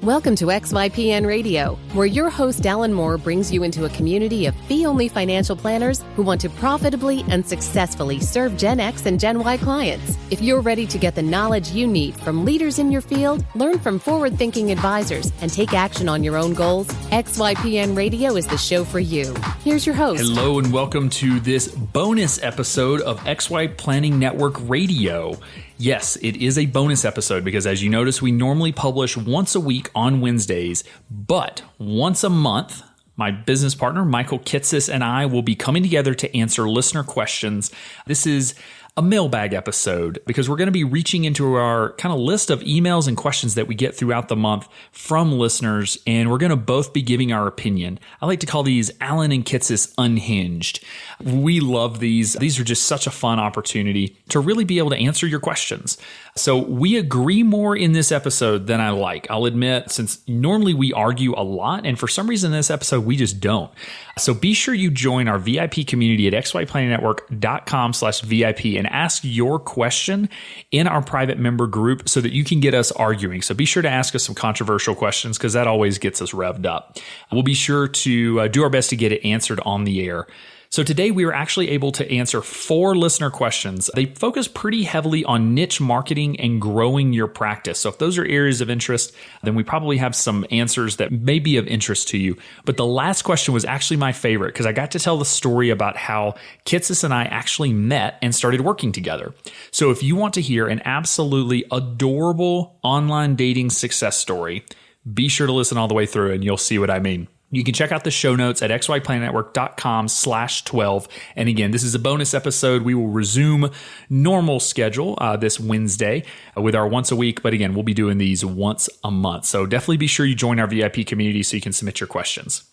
Welcome to XYPN Radio, where your host Alan Moore brings you into a community of fee-only financial planners who want to profitably and successfully serve Gen X and Gen Y clients. If you're ready to get the knowledge you need from leaders in your field, learn from forward-thinking advisors, and take action on your own goals, XYPN Radio is the show for you. Here's your host. Hello and welcome to this bonus episode of XY Planning Network Radio. Yes, it is a bonus episode because, as you notice, we normally publish once a week on Wednesdays, but once a month, my business partner, Michael Kitces, and I will be coming together to answer listener questions. This is a mailbag episode because we're going to be reaching into our kind of list of emails and questions that we get throughout the month from listeners, and we're going to both be giving our opinion. I like to call these Alan and Kitces Unhinged. We love these. These are just such a fun opportunity to really be able to answer your questions. So we agree more in this episode than I like. I'll admit, since normally we argue a lot, and for some reason in this episode, we just don't. So be sure you join our VIP community at xyplanningnetwork.com/VIP and ask your question in our private member group so that you can get us arguing. So be sure to ask us some controversial questions because that always gets us revved up. We'll be sure to do our best to get it answered on the air. So today we were actually able to answer 4 listener questions. They focus pretty heavily on niche marketing and growing your practice. So if those are areas of interest, then we probably have some answers that may be of interest to you. But the last question was actually my favorite because I got to tell the story about how Kitces and I actually met and started working together. So if you want to hear an absolutely adorable online dating success story, be sure to listen all the way through and you'll see what I mean. You can check out the show notes at xyplanningnetwork.com/12. And again, this is a bonus episode. We will resume normal schedule this Wednesday with our once a week. But again, we'll be doing these once a month. So definitely be sure you join our VIP community so you can submit your questions.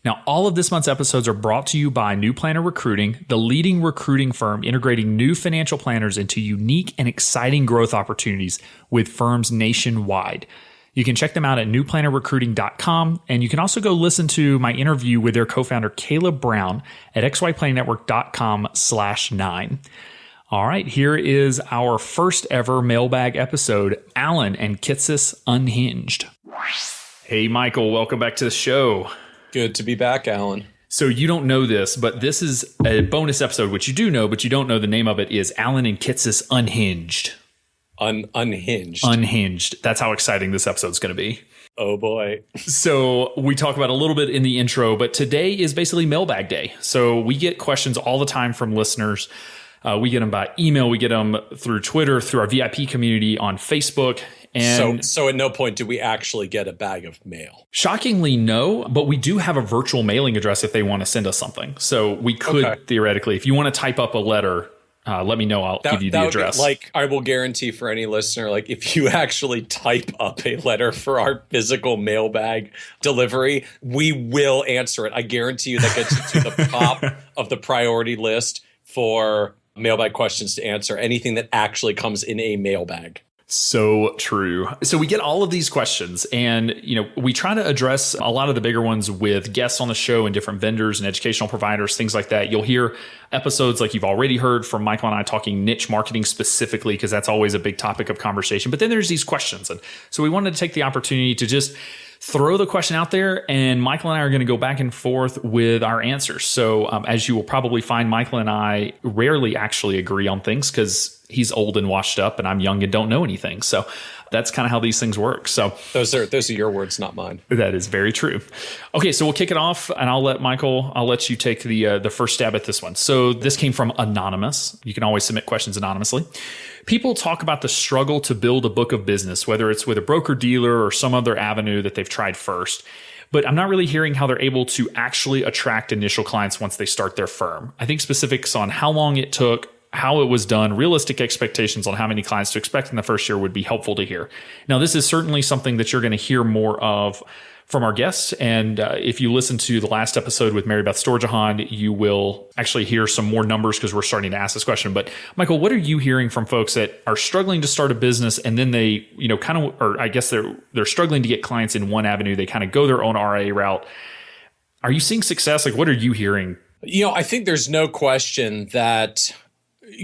Now, all of this month's episodes are brought to you by New Planner Recruiting, the leading recruiting firm integrating new financial planners into unique and exciting growth opportunities with firms nationwide. You can check them out at newplannerrecruiting.com, and you can also go listen to my interview with their co-founder, Caleb Brown, at xyplanningnetwork.com/9. All right, here is our first ever mailbag episode, Alan and Kitces Unhinged. Hey, Michael, welcome back to the show. Good to be back, Alan. So you don't know this, but this is a bonus episode, which you do know, but you don't know the name of it is Alan and Kitces Unhinged. Unhinged. Unhinged. That's how exciting this episode's going to be. Oh, boy. So we talk about a little bit in the intro, but today is basically mailbag day. So we get questions all the time from listeners. We get them by email. We get them through Twitter, through our VIP community on Facebook. And so at no point do we actually get a bag of mail. Shockingly, no, but we do have a virtual mailing address if they want to send us something. So we could theoretically, if you want to type up a letter, let me know. I'll give you the address. I will guarantee for any listener, if you actually type up a letter for our physical mailbag delivery, we will answer it. I guarantee you that gets you to the top of the priority list for mailbag questions to answer. Anything that actually comes in a mailbag. So true. So we get all of these questions and, we try to address a lot of the bigger ones with guests on the show and different vendors and educational providers, things like that. You'll hear episodes like you've already heard from Michael and I talking niche marketing specifically, because that's always a big topic of conversation. But then there's these questions. And so we wanted to take the opportunity to just throw the question out there, and Michael and I are going to go back and forth with our answers. So as you will probably find, Michael and I rarely actually agree on things because he's old and washed up and I'm young and don't know anything. So that's kind of how these things work. So those are your words, not mine. That is very true. Okay, so we'll kick it off, and I'll let you take the first stab at this one. So this came from Anonymous. You can always submit questions anonymously. People talk about the struggle to build a book of business, whether it's with a broker dealer or some other avenue that they've tried first. But I'm not really hearing how they're able to actually attract initial clients once they start their firm. I think specifics on how long it took, how it was done, realistic expectations on how many clients to expect in the first year would be helpful to hear. Now, this is certainly something that you're going to hear more of from our guests. And if you listen to the last episode with Mary Beth Storjahan, you will actually hear some more numbers because we're starting to ask this question. But Michael, what are you hearing from folks that are struggling to start a business and then they, I guess they're struggling to get clients in one avenue. They kind of go their own RIA route. Are you seeing success? What are you hearing? I think there's no question that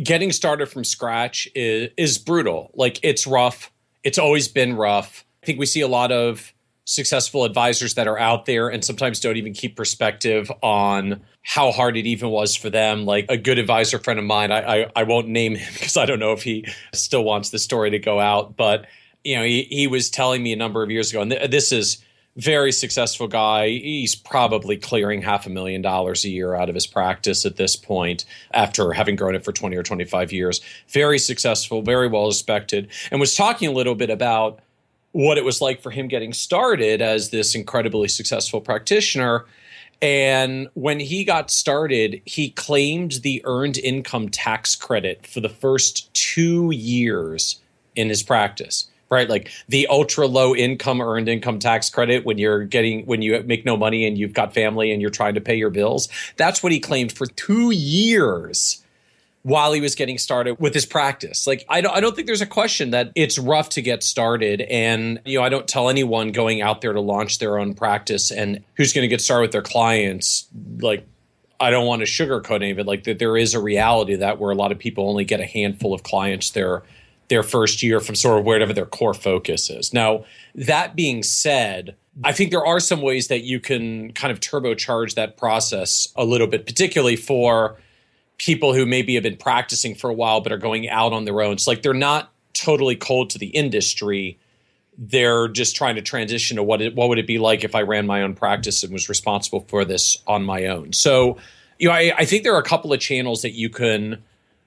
getting started from scratch is brutal. It's rough. It's always been rough. I think we see a lot of successful advisors that are out there and sometimes don't even keep perspective on how hard it even was for them. Like a good advisor friend of mine, I won't name him because I don't know if he still wants the story to go out, but he was telling me a number of years ago, and this is very successful guy. He's probably clearing $500,000 a year out of his practice at this point after having grown it for 20 or 25 years. Very successful, very well respected, and was talking a little bit about what it was like for him getting started as this incredibly successful practitioner. And when he got started, he claimed the earned income tax credit for the first 2 years in his practice, right? Like the ultra low income earned income tax credit when you make no money and you've got family and you're trying to pay your bills. That's what he claimed for 2 years while he was getting started with his practice. Like, I don't think there's a question that it's rough to get started. And, I don't tell anyone going out there to launch their own practice and who's going to get started with their clients, like, I don't want to sugarcoat any of it. Like, that there is a reality of that where a lot of people only get a handful of clients their first year from sort of wherever their core focus is. Now, that being said, I think there are some ways that you can kind of turbocharge that process a little bit, particularly for people who maybe have been practicing for a while but are going out on their own. It's like they're not totally cold to the industry. They're just trying to transition to what would it be like if I ran my own practice and was responsible for this on my own. So, I think there are a couple of channels that you can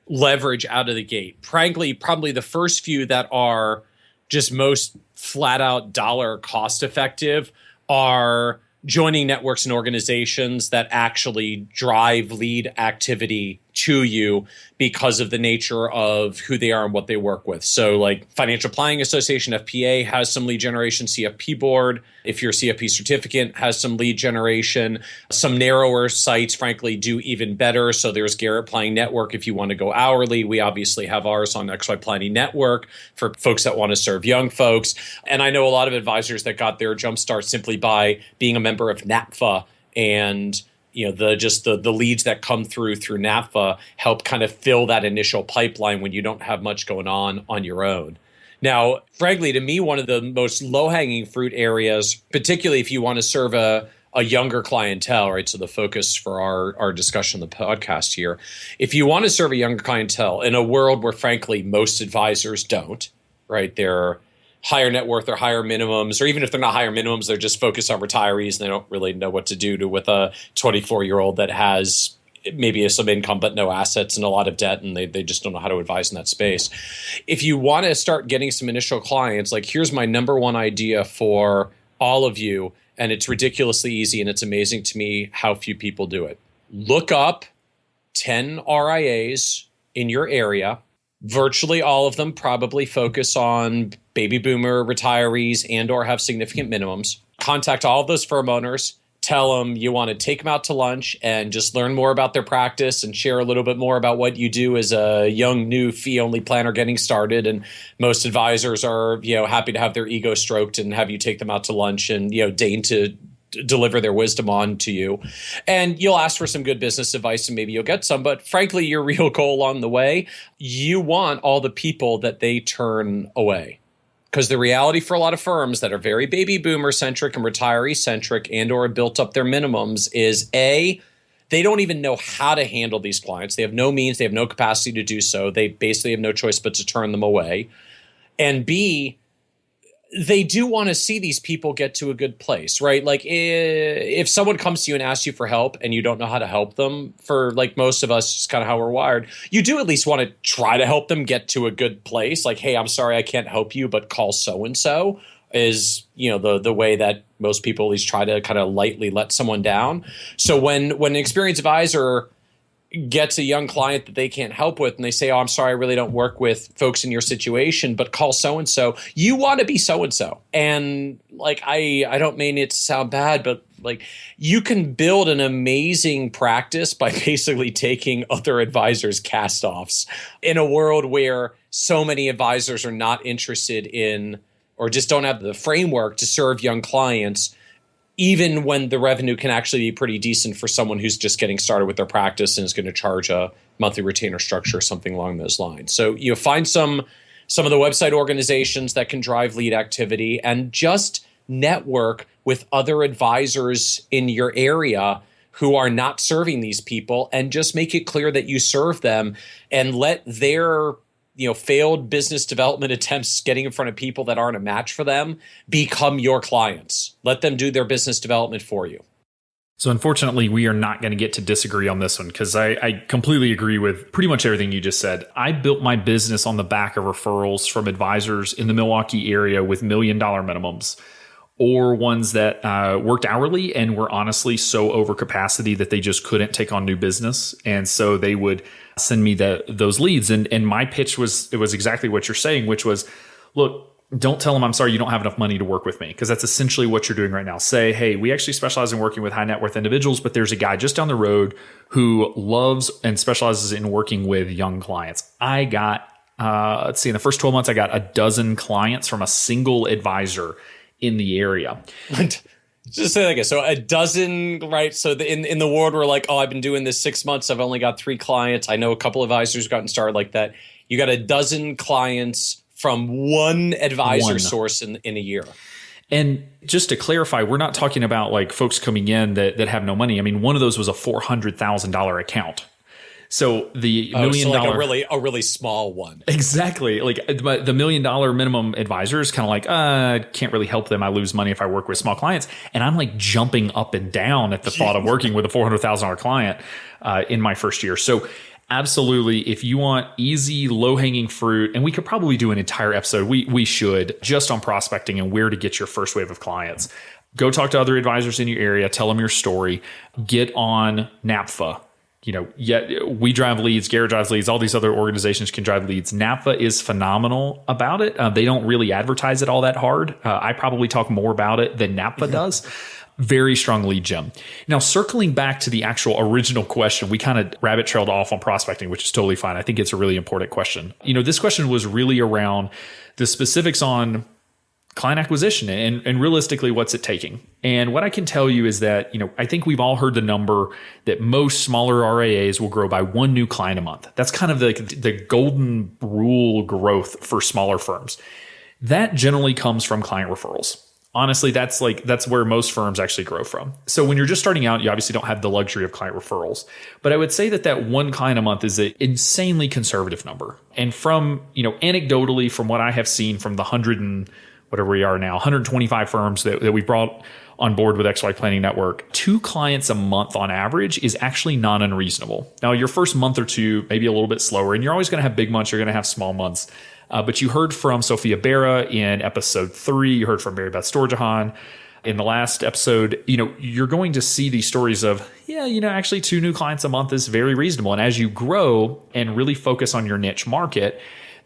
leverage out of the gate. Frankly, probably the first few that are just most flat out dollar cost effective are joining networks and organizations that actually drive lead activity to you because of the nature of who they are and what they work with. So like Financial Planning Association, FPA, has some lead generation. CFP Board, if you're a CFP certificate, has some lead generation. Some narrower sites, frankly, do even better. So there's Garrett Planning Network if you want to go hourly. We obviously have ours on XY Planning Network for folks that want to serve young folks. And I know a lot of advisors that got their jumpstart simply by being a member of NAPFA, and the leads that come through NAPFA help kind of fill that initial pipeline when you don't have much going on your own. Now, frankly, to me, one of the most low-hanging fruit areas, particularly if you want to serve a younger clientele, right? So the focus for our discussion on the podcast here, if you want to serve a younger clientele in a world where, frankly, most advisors don't, right? They're higher net worth or higher minimums, or even if they're not higher minimums, they're just focused on retirees and they don't really know what to do with a 24-year-old that has maybe some income but no assets and a lot of debt, and they just don't know how to advise in that space. If you want to start getting some initial clients, like here's my number one idea for all of you, and it's ridiculously easy and it's amazing to me how few people do it. Look up 10 RIAs in your area. Virtually all of them probably focus on baby boomer retirees and or have significant minimums. Contact all of those firm owners. Tell them you want to take them out to lunch and just learn more about their practice and share a little bit more about what you do as a young, new fee-only planner getting started. And most advisors are, happy to have their ego stroked and have you take them out to lunch and, deign to deliver their wisdom on to you. And you'll ask for some good business advice and maybe you'll get some. But frankly, your real goal along the way, you want all the people that they turn away. Because the reality for a lot of firms that are very baby boomer centric and retiree centric and or built up their minimums is A, they don't even know how to handle these clients. They have no means, they have no capacity to do so. They basically have no choice but to turn them away. And B, they do want to see these people get to a good place, right? Like if someone comes to you and asks you for help and you don't know how to help them, for like most of us, just kind of how we're wired, you do at least want to try to help them get to a good place. Like, hey, I'm sorry, I can't help you, but call so-and-so is, the way that most people at least try to kind of lightly let someone down. So when an experienced advisor gets a young client that they can't help with and they say, oh, I'm sorry, I really don't work with folks in your situation, but call so-and-so, you want to be so-and-so. And like, I don't mean it to sound bad, but like you can build an amazing practice by basically taking other advisors' cast-offs in a world where so many advisors are not interested in or just don't have the framework to serve young clients, even when the revenue can actually be pretty decent for someone who's just getting started with their practice and is going to charge a monthly retainer structure or something along those lines. So find some of the website organizations that can drive lead activity and just network with other advisors in your area who are not serving these people, and just make it clear that you serve them, and let their failed business development attempts getting in front of people that aren't a match for them become your clients. Let them do their business development for you. So unfortunately, we are not going to get to disagree on this one, because I completely agree with pretty much everything you just said. I built my business on the back of referrals from advisors in the Milwaukee area with $1 million minimums, or ones that worked hourly and were honestly so over capacity that they just couldn't take on new business. And so they would send me those leads. And my pitch was exactly what you're saying, which was, look, don't tell them I'm sorry you don't have enough money to work with me, because that's essentially what you're doing right now. Say, hey, we actually specialize in working with high net worth individuals, but there's a guy just down the road who loves and specializes in working with young clients. I got, let's see, in the first 12 months, I got a dozen clients from a single advisor in the area. Just say that again. So a dozen, right? So in the world, we're like, oh, I've been doing this 6 months. I've only got 3 clients. I know a couple of advisors gotten started like that. You got a dozen clients from one advisor source in a year. And just to clarify, we're not talking about like folks coming in that have no money. I mean, one of those was a $400,000 account. So the $1 million, like a really small one. Exactly. Like the $1 million minimum advisor is kind of like, can't really help them. I lose money if I work with small clients. And I'm like jumping up and down at the thought of working with a $400,000 client in my first year. So absolutely, if you want easy, low-hanging fruit, and we could probably do an entire episode, we should, just on prospecting and where to get your first wave of clients. Go talk to other advisors in your area, tell them your story, get on NAPFA. We drive leads, Garrett drives leads, all these other organizations can drive leads. NAPFA is phenomenal about it. They don't really advertise it all that hard. I probably talk more about it than NAPFA does. Very strong lead gem. Now, circling back to the actual original question, we kind of rabbit trailed off on prospecting, which is totally fine. I think it's a really important question. This question was really around the specifics on client acquisition and realistically, what's it taking? And what I can tell you is that, I think we've all heard the number that most smaller RIAs will grow by 1 new client a month. That's kind of the golden rule growth for smaller firms. That generally comes from client referrals. Honestly, that's where most firms actually grow from. So when you're just starting out, you obviously don't have the luxury of client referrals. But I would say that 1 client a month is an insanely conservative number. And from, anecdotally, from what I have seen from the 125 firms that we brought on board with XY Planning Network, 2 clients a month on average is actually not unreasonable. Now, your first month or two, maybe a little bit slower, and you're always going to have big months, you're going to have small months. But you heard from Sophia Berra in episode 3. You heard from Mary Beth Storjahan in the last episode. You're going to see these stories of, actually 2 new clients a month is very reasonable. And as you grow and really focus on your niche market,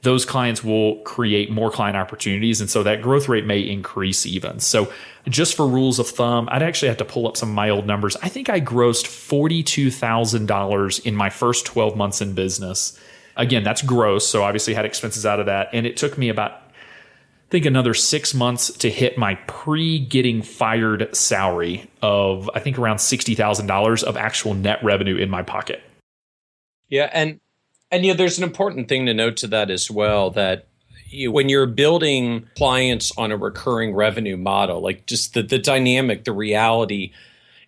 those clients will create more client opportunities. And so that growth rate may increase even. So just for rules of thumb, I'd actually have to pull up some of my old numbers. I think I grossed $42,000 in my first 12 months in business. Again, that's gross. So obviously had expenses out of that. And it took me about, I think, another 6 months to hit my pre-getting fired salary of, I think, around $60,000 of actual net revenue in my pocket. Yeah. And there's an important thing to note to that as well, that when you're building clients on a recurring revenue model, like just the dynamic, the reality,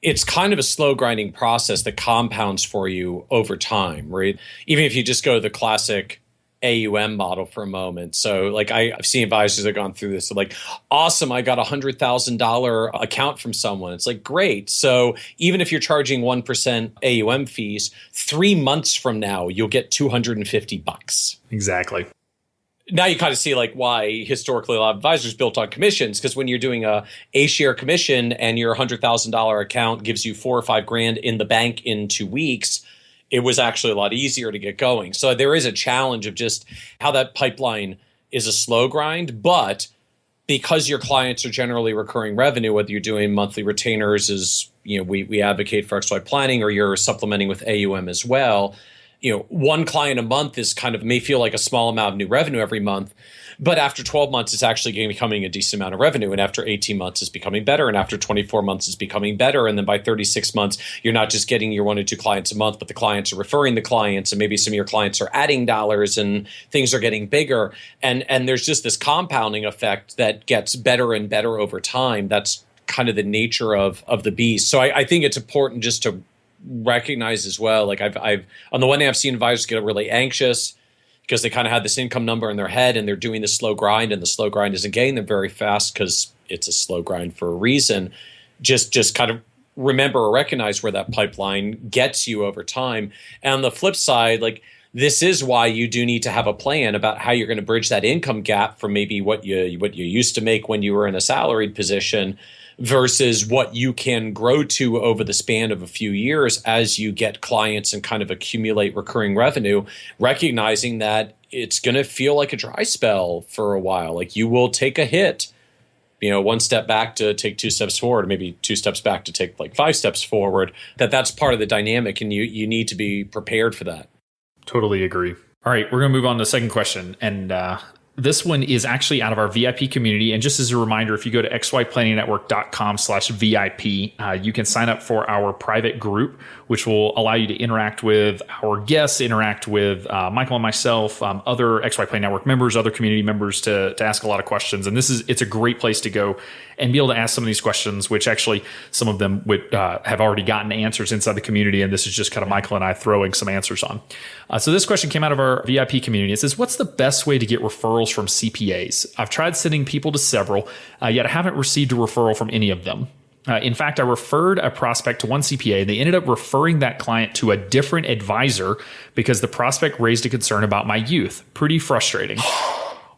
it's kind of a slow grinding process that compounds for you over time, right? Even if you just go to the classic AUM model for a moment. So like I've seen advisors that have gone through this. They're like, awesome, I got $100,000 account from someone. It's like, great. So even if you're charging 1% AUM fees, 3 months from now, you'll get $250. Exactly. Now you kind of see like why historically a lot of advisors built on commissions, because when you're doing a share commission and your $100,000 account gives you $4 or $5 grand in the bank in 2 weeks, it was actually a lot easier to get going. So there is a challenge of just how that pipeline is a slow grind, but because your clients are generally recurring revenue, whether you're doing monthly retainers, as we advocate for XY planning, or you're supplementing with AUM as well, one client a month is kind of may feel like a small amount of new revenue every month, but after 12 months, it's actually becoming a decent amount of revenue. And after 18 months, it's becoming better. And after 24 months, it's becoming better. And then by 36 months, you're not just getting your 1 or 2 clients a month, but the clients are referring the clients. And maybe some of your clients are adding dollars and things are getting bigger. And there's just this compounding effect that gets better and better over time. That's kind of the nature of the beast. So I think it's important just to recognize as well. Like I've on the one hand, I've seen advisors get really anxious because they kind of have this income number in their head and they're doing the slow grind, and the slow grind isn't getting them very fast because it's a slow grind for a reason. Just kind of remember or recognize where that pipeline gets you over time. And on the flip side, like this is why you do need to have a plan about how you're going to bridge that income gap from maybe what you used to make when you were in a salaried position versus what you can grow to over the span of a few years as you get clients and kind of accumulate recurring revenue, recognizing that it's going to feel like a dry spell for a while. Like you will take a hit, 1 step back to take 2 steps forward, maybe 2 steps back to take like 5 steps forward. That's part of the dynamic, and you need to be prepared for that. Totally agree. All right, we're going to move on to the second question. And this one is actually out of our VIP community. And just as a reminder, if you go to xyplanningnetwork.com/VIP, you can sign up for our private group, which will allow you to interact with our guests, interact with Michael and myself, other XY Planning Network members, other community members to ask a lot of questions. And it's a great place to go and be able to ask some of these questions, which actually some of them would have already gotten answers inside the community. And this is just kind of Michael and I throwing some answers on. So this question came out of our VIP community. It says, what's the best way to get referrals from CPAs? I've tried sending people to several, yet I haven't received a referral from any of them. In fact, I referred a prospect to one CPA. They ended up referring that client to a different advisor because the prospect raised a concern about my youth. Pretty frustrating.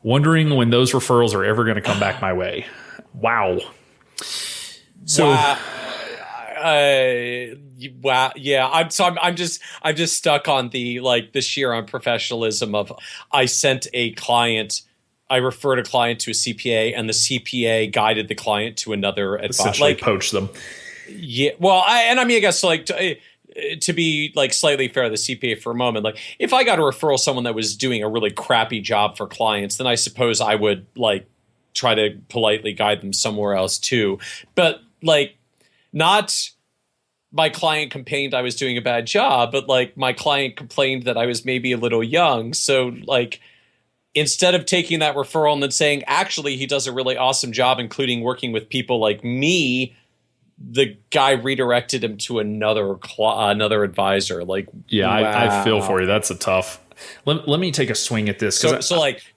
Wondering when those referrals are ever going to come back my way. Wow. So, wow. Yeah. I'm just stuck on the sheer unprofessionalism of I referred a client to a CPA, and the CPA guided the client to another advisor. Essentially poached them. Yeah. Well, I guess to be slightly fair to the CPA for a moment, if I got a referral someone that was doing a really crappy job for clients, then I suppose I would try to politely guide them somewhere else too. But not my client complained I was doing a bad job, but my client complained that I was maybe a little young. So instead of taking that referral and then saying, actually, he does a really awesome job, including working with people like me, the guy redirected him to another advisor. Yeah, wow. I feel for you. That's a tough. Let me take a swing at this. So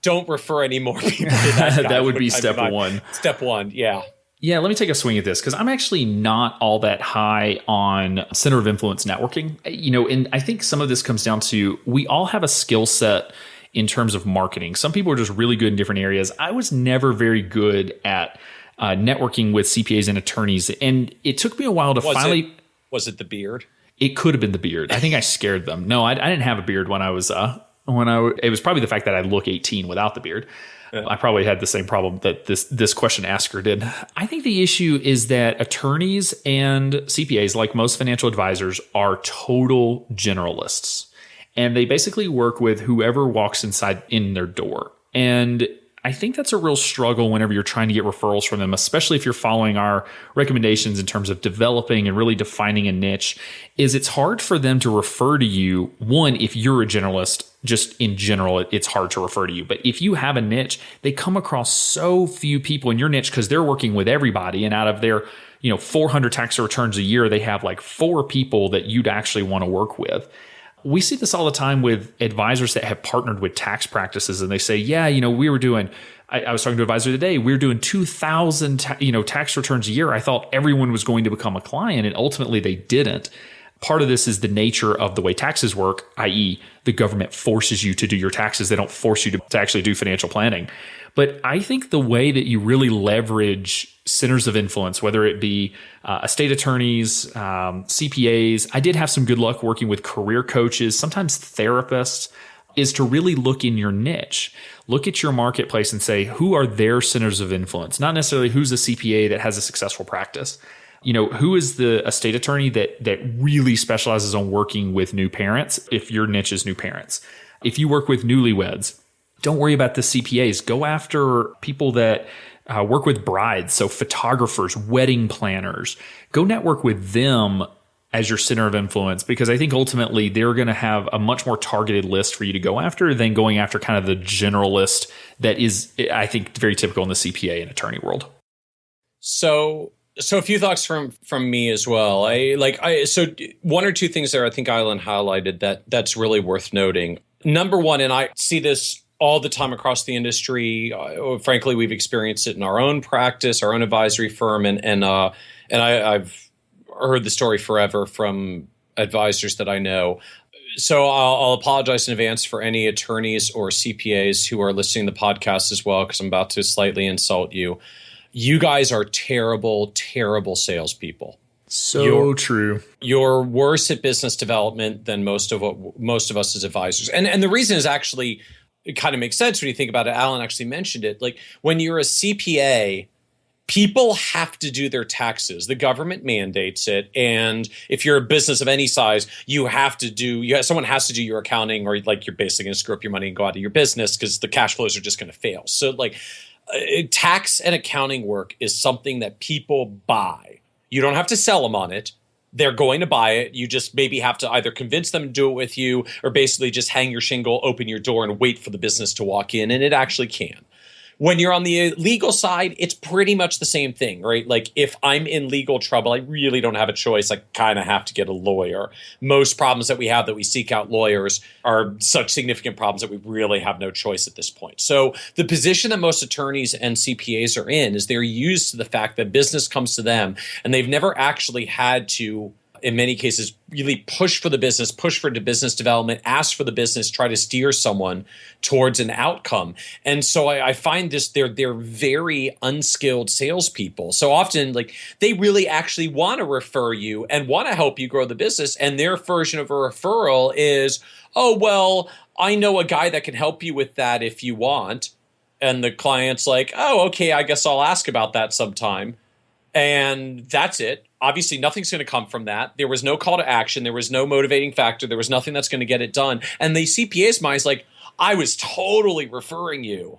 don't refer any more people to that guy. That would be step one. Step one, yeah. Yeah, let me take a swing at this because I'm actually not all that high on center of influence networking. And I think some of this comes down to we all have a skill set in terms of marketing. Some people are just really good in different areas. I was never very good at networking with CPAs and attorneys, and it took me a while to finally. Was it the beard? It could have been the beard. I think I scared them. No, I didn't have a beard when I was. It was probably the fact that I look 18 without the beard. Yeah. I probably had the same problem that this question asker did. I think the issue is that attorneys and CPAs, like most financial advisors, are total generalists. And they basically work with whoever walks in their door. And I think that's a real struggle whenever you're trying to get referrals from them, especially if you're following our recommendations in terms of developing and really defining a niche, is it's hard for them to refer to you. One, if you're a generalist, just in general, it's hard to refer to you. But if you have a niche, they come across so few people in your niche because they're working with everybody. And out of their 400 tax returns a year, they have 4 people that you'd actually want to work with. We see this all the time with advisors that have partnered with tax practices, and they say, yeah, we were doing, I was talking to an advisor today, we were doing 2,000 tax returns a year. I thought everyone was going to become a client, and ultimately they didn't. Part of this is the nature of the way taxes work, i.e. the government forces you to do your taxes. They don't force you to actually do financial planning. But I think the way that you really leverage centers of influence, whether it be estate attorneys, CPAs, I did have some good luck working with career coaches, sometimes therapists, is to really look in your niche. Look at your marketplace and say, who are their centers of influence? Not necessarily who's a CPA that has a successful practice. who is the estate attorney that really specializes on working with new parents? If your niche is new parents, if you work with newlyweds, don't worry about the CPAs. Go after people that work with brides. So photographers, wedding planners, go network with them as your center of influence, because I think ultimately they're going to have a much more targeted list for you to go after than going after kind of the general list that is, I think, very typical in the CPA and attorney world. So a few thoughts from me as well. So one or two things there I think Island highlighted that's really worth noting. Number one, and I see this all the time across the industry. Frankly, we've experienced it in our own practice, our own advisory firm, and I've heard the story forever from advisors that I know. So I'll apologize in advance for any attorneys or CPAs who are listening to the podcast as well, because I'm about to slightly insult you. You guys are terrible, terrible salespeople. So true. You're worse at business development than most of us as advisors. And the reason is actually, it kind of makes sense when you think about it. Alan actually mentioned it. Like when you're a CPA, people have to do their taxes. The government mandates it. And if you're a business of any size, someone has to do your accounting, or like you're basically going to screw up your money and go out of your business because the cash flows are just going to fail. So like tax and accounting work is something that people buy. You don't have to sell them on it. They're going to buy it. You just maybe have to either convince them to do it with you, or basically just hang your shingle, open your door, and wait for the business to walk in. And it actually can. When you're on the legal side, it's pretty much the same thing, right? Like if I'm in legal trouble, I really don't have a choice. I kind of have to get a lawyer. Most problems that we have that we seek out lawyers are such significant problems that we really have no choice at this point. So the position that most attorneys and CPAs are in is they're used to the fact that business comes to them, and they've never actually had to, in many cases, really push for the business development, ask for the business, try to steer someone towards an outcome. And so I find this, they're very unskilled salespeople. So often, like, they really actually want to refer you and want to help you grow the business. And their version of a referral is, oh, well, I know a guy that can help you with that if you want. And the client's like, oh, okay, I guess I'll ask about that sometime. And that's it. Obviously, nothing's going to come from that. There was no call to action. There was no motivating factor. There was nothing that's going to get it done. And the CPA's mind is like, I was totally referring you.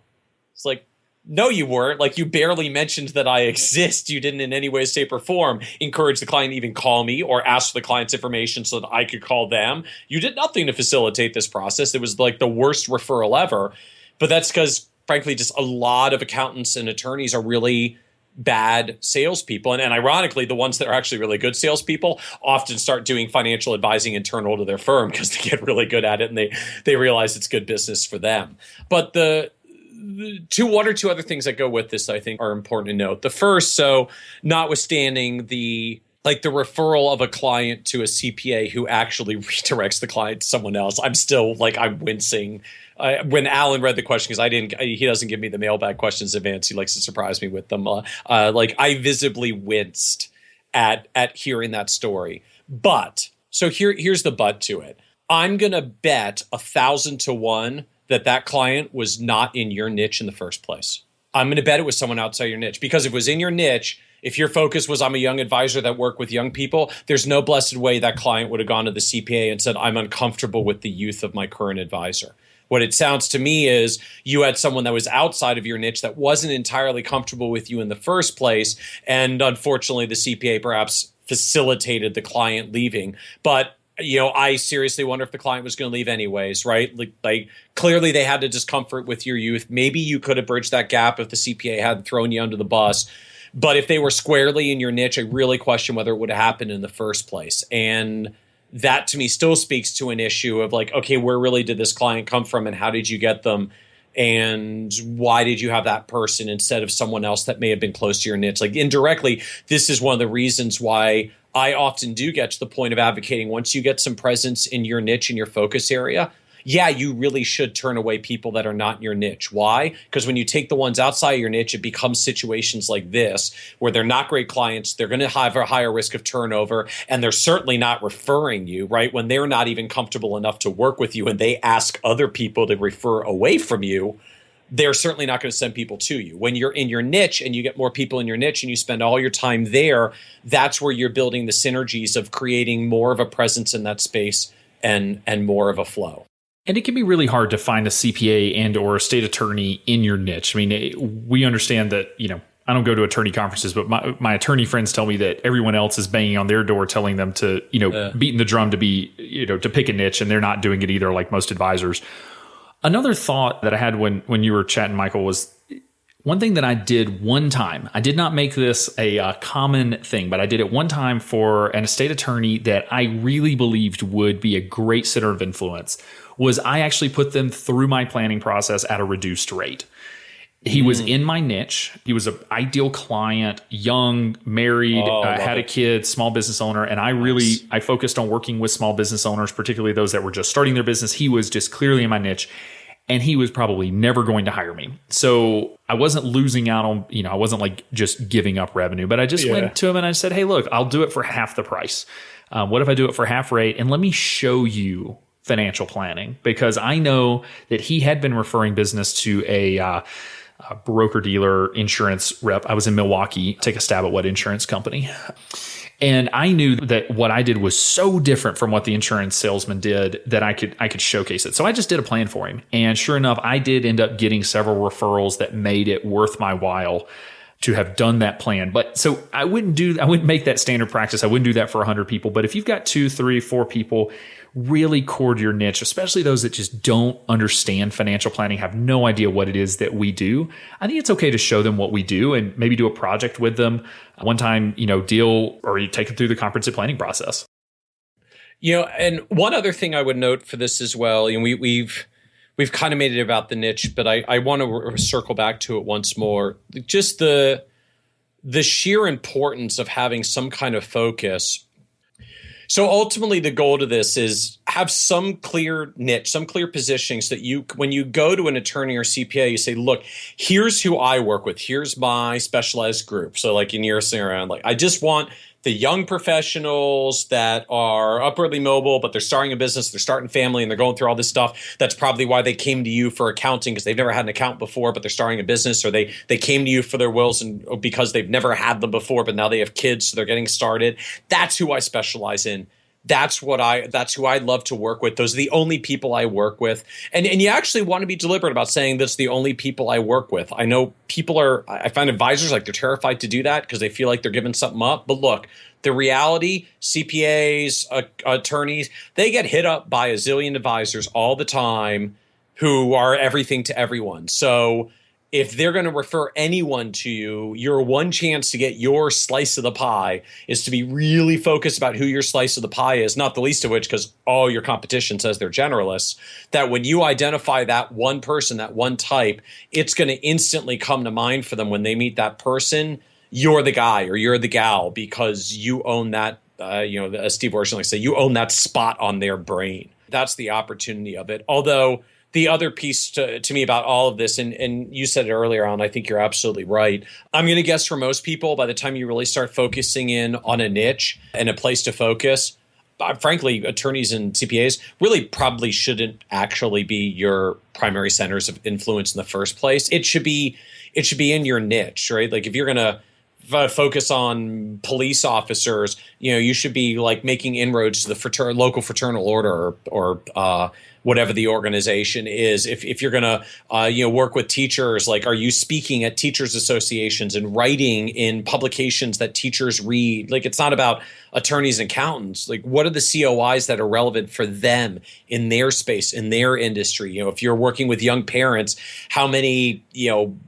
It's like, no, you weren't. Like, you barely mentioned that I exist. You didn't in any way, shape, or form encourage the client to even call me or ask for the client's information so that I could call them. You did nothing to facilitate this process. It was like the worst referral ever. But that's because, frankly, just a lot of accountants and attorneys are really bad salespeople. And ironically, the ones that are actually really good salespeople often start doing financial advising internal to their firm because they get really good at it and they realize it's good business for them. But the one or two other things that go with this, I think, are important to note. The first, so notwithstanding the referral of a client to a CPA who actually redirects the client to someone else, I'm wincing. When Alan read the question, because he doesn't give me the mailbag questions in advance. He likes to surprise me with them. I visibly winced at hearing that story. But so here's the but to it. I'm going to bet 1,000 to 1 that client was not in your niche in the first place. I'm going to bet it was someone outside your niche, because if it was in your niche, if your focus was, I'm a young advisor that work with young people, there's no blessed way that client would have gone to the CPA and said, I'm uncomfortable with the youth of my current advisor. What it sounds to me is you had someone that was outside of your niche that wasn't entirely comfortable with you in the first place. And unfortunately, the CPA perhaps facilitated the client leaving. But I seriously wonder if the client was going to leave anyways, right? Like clearly they had a discomfort with your youth. Maybe you could have bridged that gap if the CPA hadn't thrown you under the bus. But if they were squarely in your niche, I really question whether it would have happened in the first place. And that to me still speaks to an issue of like, okay, where really did this client come from and how did you get them? And why did you have that person instead of someone else that may have been close to your niche? Like indirectly, this is one of the reasons why I often do get to the point of advocating once you get some presence in your niche, in your focus area, yeah, you really should turn away people that are not in your niche. Why? Because when you take the ones outside your niche, it becomes situations like this where they're not great clients, they're going to have a higher risk of turnover, and they're certainly not referring you, right? When they're not even comfortable enough to work with you and they ask other people to refer away from you, they're certainly not going to send people to you. When you're in your niche and you get more people in your niche and you spend all your time there, that's where you're building the synergies of creating more of a presence in that space and more of a flow. And it can be really hard to find a CPA and or a state attorney in your niche. I mean, we understand that, I don't go to attorney conferences, but my attorney friends tell me that everyone else is banging on their door telling them to, beating the drum to be, to pick a niche, and they're not doing it either, like most advisors. Another thought that I had when you were chatting, Michael, was one thing that I did one time. I did not make this a common thing, but I did it one time for an estate attorney that I really believed would be a great center of influence. Was I actually put them through my planning process at a reduced rate. He was in my niche. He was an ideal client, young, married, had a kid, small business owner. And I focused on working with small business owners, particularly those that were just starting their business. He was just clearly in my niche, and he was probably never going to hire me. So I wasn't losing out on, I wasn't like just giving up revenue, but I just went to him and I said, hey, look, I'll do it for half the price. What if I do it for half rate? And let me show you financial planning, because I know that he had been referring business to a broker dealer insurance rep. I was in Milwaukee, take a stab at what insurance company. And I knew that what I did was so different from what the insurance salesman did that I could showcase it. So I just did a plan for him. And sure enough, I did end up getting several referrals that made it worth my while to have done that plan. But so I wouldn't make that standard practice. I wouldn't do that for 100 people. But if you've got 2, 3, 4 people really core to your niche, especially those that just don't understand financial planning, have no idea what it is that we do, I think it's okay to show them what we do and maybe do a project with them one time, deal, or you take them through the comprehensive planning process. And one other thing I would note for this as well, we've kind of made it about the niche, but I want to circle back to it once more. Just the sheer importance of having some kind of focus. So ultimately, the goal to this is have some clear niche, some clear positioning, so that when you go to an attorney or CPA, you say, look, here's who I work with. Here's my specialized group. So like in your scenario, like I just want the young professionals that are upwardly mobile, but they're starting a business, they're starting family, and they're going through all this stuff. That's probably why they came to you for accounting, because they've never had an account before, but they're starting a business, or they came to you for their wills and because they've never had them before, but now they have kids, so they're getting started. That's who I specialize in. That's who I love to work with. Those are the only people I work with. And you actually want to be deliberate about saying that's the only people I work with. I know I find advisors, like, they're terrified to do that because they feel like they're giving something up. But look, the reality, CPAs, attorneys, they get hit up by a zillion advisors all the time who are everything to everyone. So if they're going to refer anyone to you, your one chance to get your slice of the pie is to be really focused about who your slice of the pie is, not the least of which, because all your competition says they're generalists, that when you identify that one person, that one type, it's going to instantly come to mind for them when they meet that person. You're the guy or you're the gal because you own that, as Steve Worsham likes to say, you own that spot on their brain. That's the opportunity of it. Although the other piece to me about all of this, and you said it earlier on, I think you're absolutely right. I'm going to guess for most people, by the time you really start focusing in on a niche and a place to focus, frankly, attorneys and CPAs really probably shouldn't actually be your primary centers of influence in the first place. It should be in your niche, right? Like if you're going to focus on police officers, you should be like making inroads to the local fraternal order or whatever the organization is. If you're going to work with teachers, like, are you speaking at teachers associations and writing in publications that teachers read? Like, it's not about attorneys and accountants. Like, what are the COIs that are relevant for them in their space, in their industry? If you're working with young parents, how many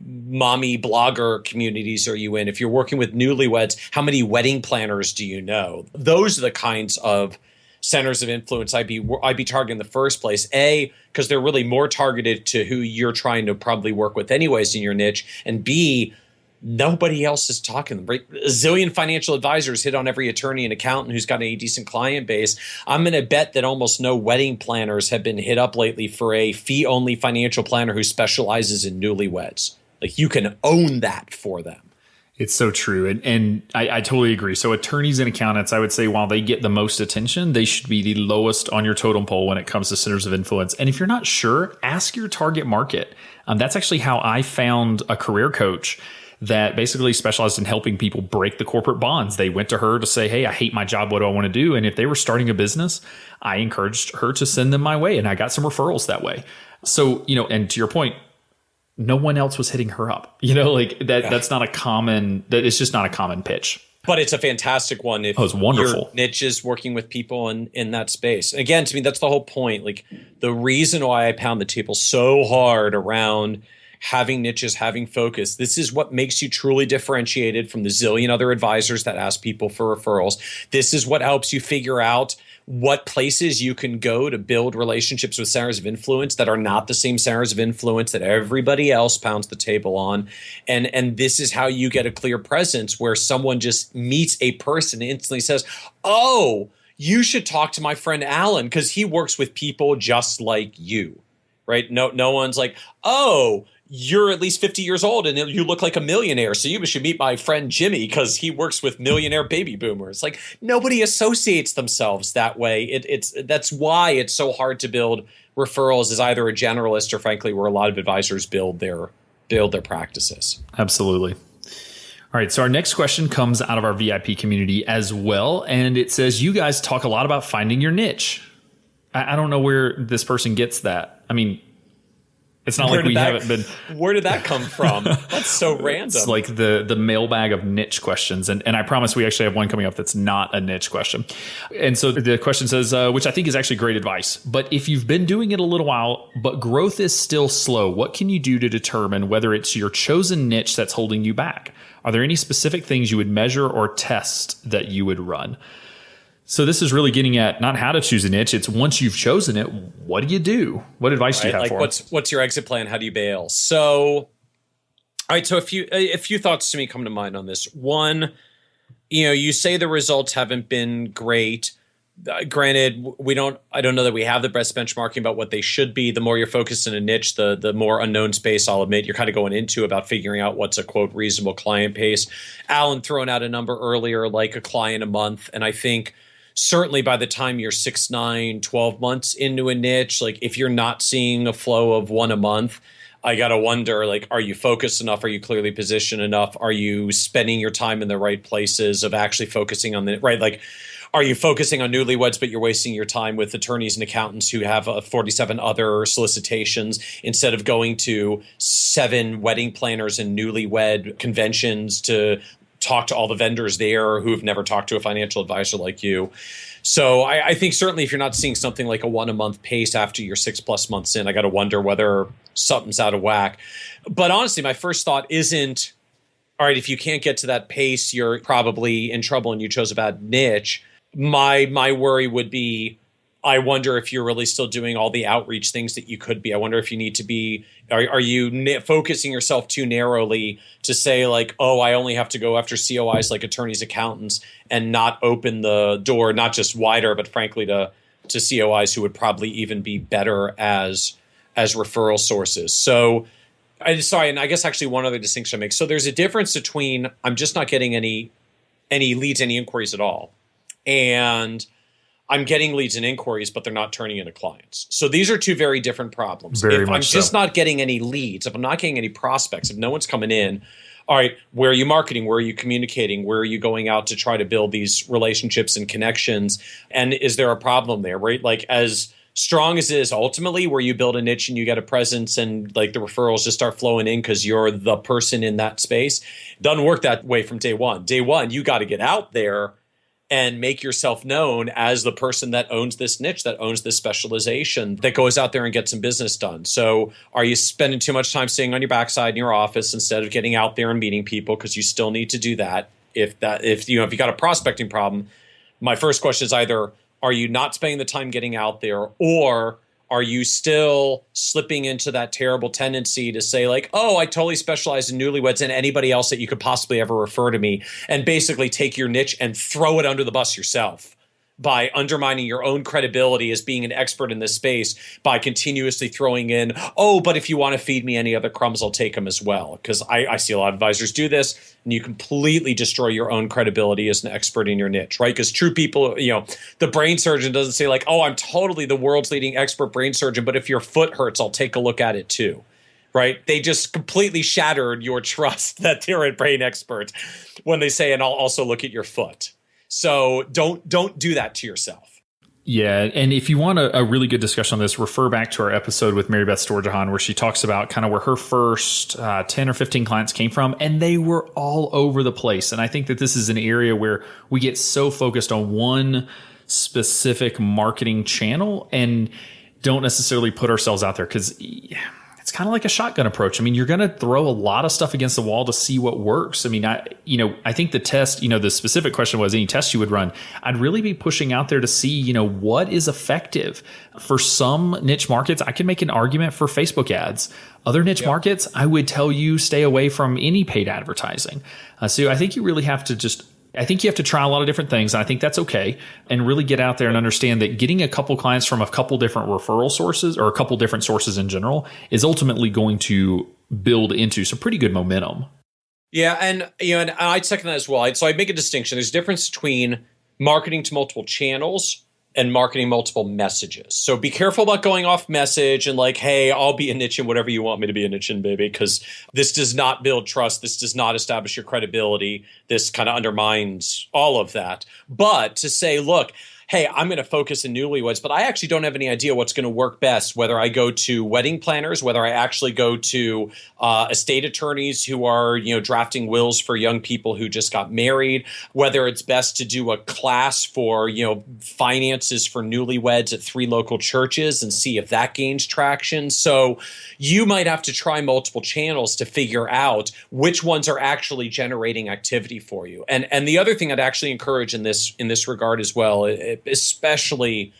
mommy blogger communities are you in? If you're working with newlyweds, how many wedding planners do you know? Those are the kinds of centers of influence I'd be targeting in the first place. A, because they're really more targeted to who you're trying to probably work with anyways in your niche. And B, nobody else is talking. Right? A zillion financial advisors hit on every attorney and accountant who's got a decent client base. I'm going to bet that almost no wedding planners have been hit up lately for a fee-only financial planner who specializes in newlyweds. Like, you can own that for them. It's so true. And I totally agree. So attorneys and accountants, I would say while they get the most attention, they should be the lowest on your totem pole when it comes to centers of influence. And if you're not sure, ask your target market. That's actually how I found a career coach that basically specialized in helping people break the corporate bonds. They went to her to say, hey, I hate my job. What do I want to do? And if they were starting a business, I encouraged her to send them my way. And I got some referrals that way. So, and to your point, no one else was hitting her up. Like that. Yeah. That's not a common. That it's just not a common pitch. But it's a fantastic one if it's wonderful. Your niche is working with people in that space. And again, to me, that's the whole point. Like the reason why I pound the table so hard around having niches, having focus. This is what makes you truly differentiated from the zillion other advisors that ask people for referrals. This is what helps you figure out what places you can go to build relationships with centers of influence that are not the same centers of influence that everybody else pounds the table on. And this is how you get a clear presence where someone just meets a person and instantly says, oh, you should talk to my friend Alan because he works with people just like you, right? No one's like, oh, you're at least 50 years old and you look like a millionaire. So you should meet my friend Jimmy because he works with millionaire baby boomers. Like nobody associates themselves that way. That's why it's so hard to build referrals as either a generalist or frankly, where a lot of advisors build their practices. Absolutely. All right. So our next question comes out of our VIP community as well. And it says, you guys talk a lot about finding your niche. I don't know where this person gets that. I mean, it's not like we haven't been. Where did that come from? That's so random. It's like the mailbag of niche questions. And I promise we actually have one coming up that's not a niche question. And so the question says, which I think is actually great advice. But if you've been doing it a little while, but growth is still slow, what can you do to determine whether it's your chosen niche that's holding you back? Are there any specific things you would measure or test that you would run? So this is really getting at not how to choose a niche. It's once you've chosen it, what do you do? What advice do you have for them? What's your exit plan? How do you bail? So, all right. So a few thoughts to me come to mind on this. One, you say the results haven't been great. Granted, I don't know that we have the best benchmarking about what they should be. The more you're focused in a niche, the more unknown space, I'll admit, you're kind of going into about figuring out what's a quote reasonable client base. Alan throwing out a number earlier, like a client a month. And I think certainly by the time you're 6, 9, 12 months into a niche, like if you're not seeing a flow of one a month, I got to wonder, like, are you focused enough? Are you clearly positioned enough? Are you spending your time in the right places of actually focusing on the right? Like, are you focusing on newlyweds, but you're wasting your time with attorneys and accountants who have 47 other solicitations instead of going to 7 wedding planners and newlywed conventions to talk to all the vendors there who have never talked to a financial advisor like you. So I think certainly if you're not seeing something like a 1 a month pace after you're 6+ months in, I got to wonder whether something's out of whack. But honestly, my first thought isn't, all right, if you can't get to that pace, you're probably in trouble and you chose a bad niche. My worry would be, I wonder if you're really still doing all the outreach things that you could be. I wonder if you need to be, are you focusing yourself too narrowly to say like, oh, I only have to go after COIs like attorneys, accountants, and not open the door, not just wider, but frankly to COIs who would probably even be better as referral sources. So and I guess actually one other distinction I make. So there's a difference between I'm just not getting any leads, any inquiries at all, and I'm getting leads and inquiries, but they're not turning into clients. So these are two very different problems. If I'm just not getting any leads, if I'm not getting any prospects, if no one's coming in, all right, where are you marketing? Where are you communicating? Where are you going out to try to build these relationships and connections? And is there a problem there, right? Like as strong as it is ultimately where you build a niche and you get a presence and like the referrals just start flowing in because you're the person in that space, doesn't work that way from day one. Day one, you got to get out there and make yourself known as the person that owns this niche, that owns this specialization, that goes out there and gets some business done. So are you spending too much time sitting on your backside in your office instead of getting out there and meeting people? Because you still need to do that. If you got a prospecting problem, my first question is either, are you not spending the time getting out there, or are you still slipping into that terrible tendency to say like, oh, I totally specialize in newlyweds and anybody else that you could possibly ever refer to me, and basically take your niche and throw it under the bus yourself by undermining your own credibility as being an expert in this space by continuously throwing in, oh, but if you want to feed me any other crumbs, I'll take them as well. Because I see a lot of advisors do this, and you completely destroy your own credibility as an expert in your niche, right? Because true people, the brain surgeon doesn't say like, oh, I'm totally the world's leading expert brain surgeon, but if your foot hurts, I'll take a look at it too. Right? They just completely shattered your trust that they're a brain expert when they say, and I'll also look at your foot. So don't do that to yourself. Yeah. And if you want a really good discussion on this, refer back to our episode with Mary Beth Storjahan, where she talks about kind of where her first 10 or 15 clients came from, and they were all over the place. And I think that this is an area where we get so focused on one specific marketing channel and don't necessarily put ourselves out there, because it's kind of like a shotgun approach. I mean, you're going to throw a lot of stuff against the wall to see what works. I mean, I think the test, the specific question was any test you would run. I'd really be pushing out there to see, what is effective. For some niche markets, I can make an argument for Facebook ads. Other niche markets, I would tell you stay away from any paid advertising. So I think you really have to I think you have to try a lot of different things, and I think that's okay, and really get out there and understand that getting a couple clients from a couple different referral sources or a couple different sources in general is ultimately going to build into some pretty good momentum. Yeah, and and I'd second that as well. So I'd make a distinction. There's a difference between marketing to multiple channels and marketing multiple messages. So be careful about going off message and like, hey, I'll be a niche in whatever you want me to be a niche in, baby, because this does not build trust. This does not establish your credibility. This kind of undermines all of that. But to say, look, hey, I'm going to focus in newlyweds, but I actually don't have any idea what's going to work best, whether I go to wedding planners, whether I actually go to estate attorneys who are, drafting wills for young people who just got married, whether it's best to do a class for, finances for newlyweds at 3 local churches and see if that gains traction. So you might have to try multiple channels to figure out which ones are actually generating activity for you. And the other thing I'd actually encourage in this regard as well, especially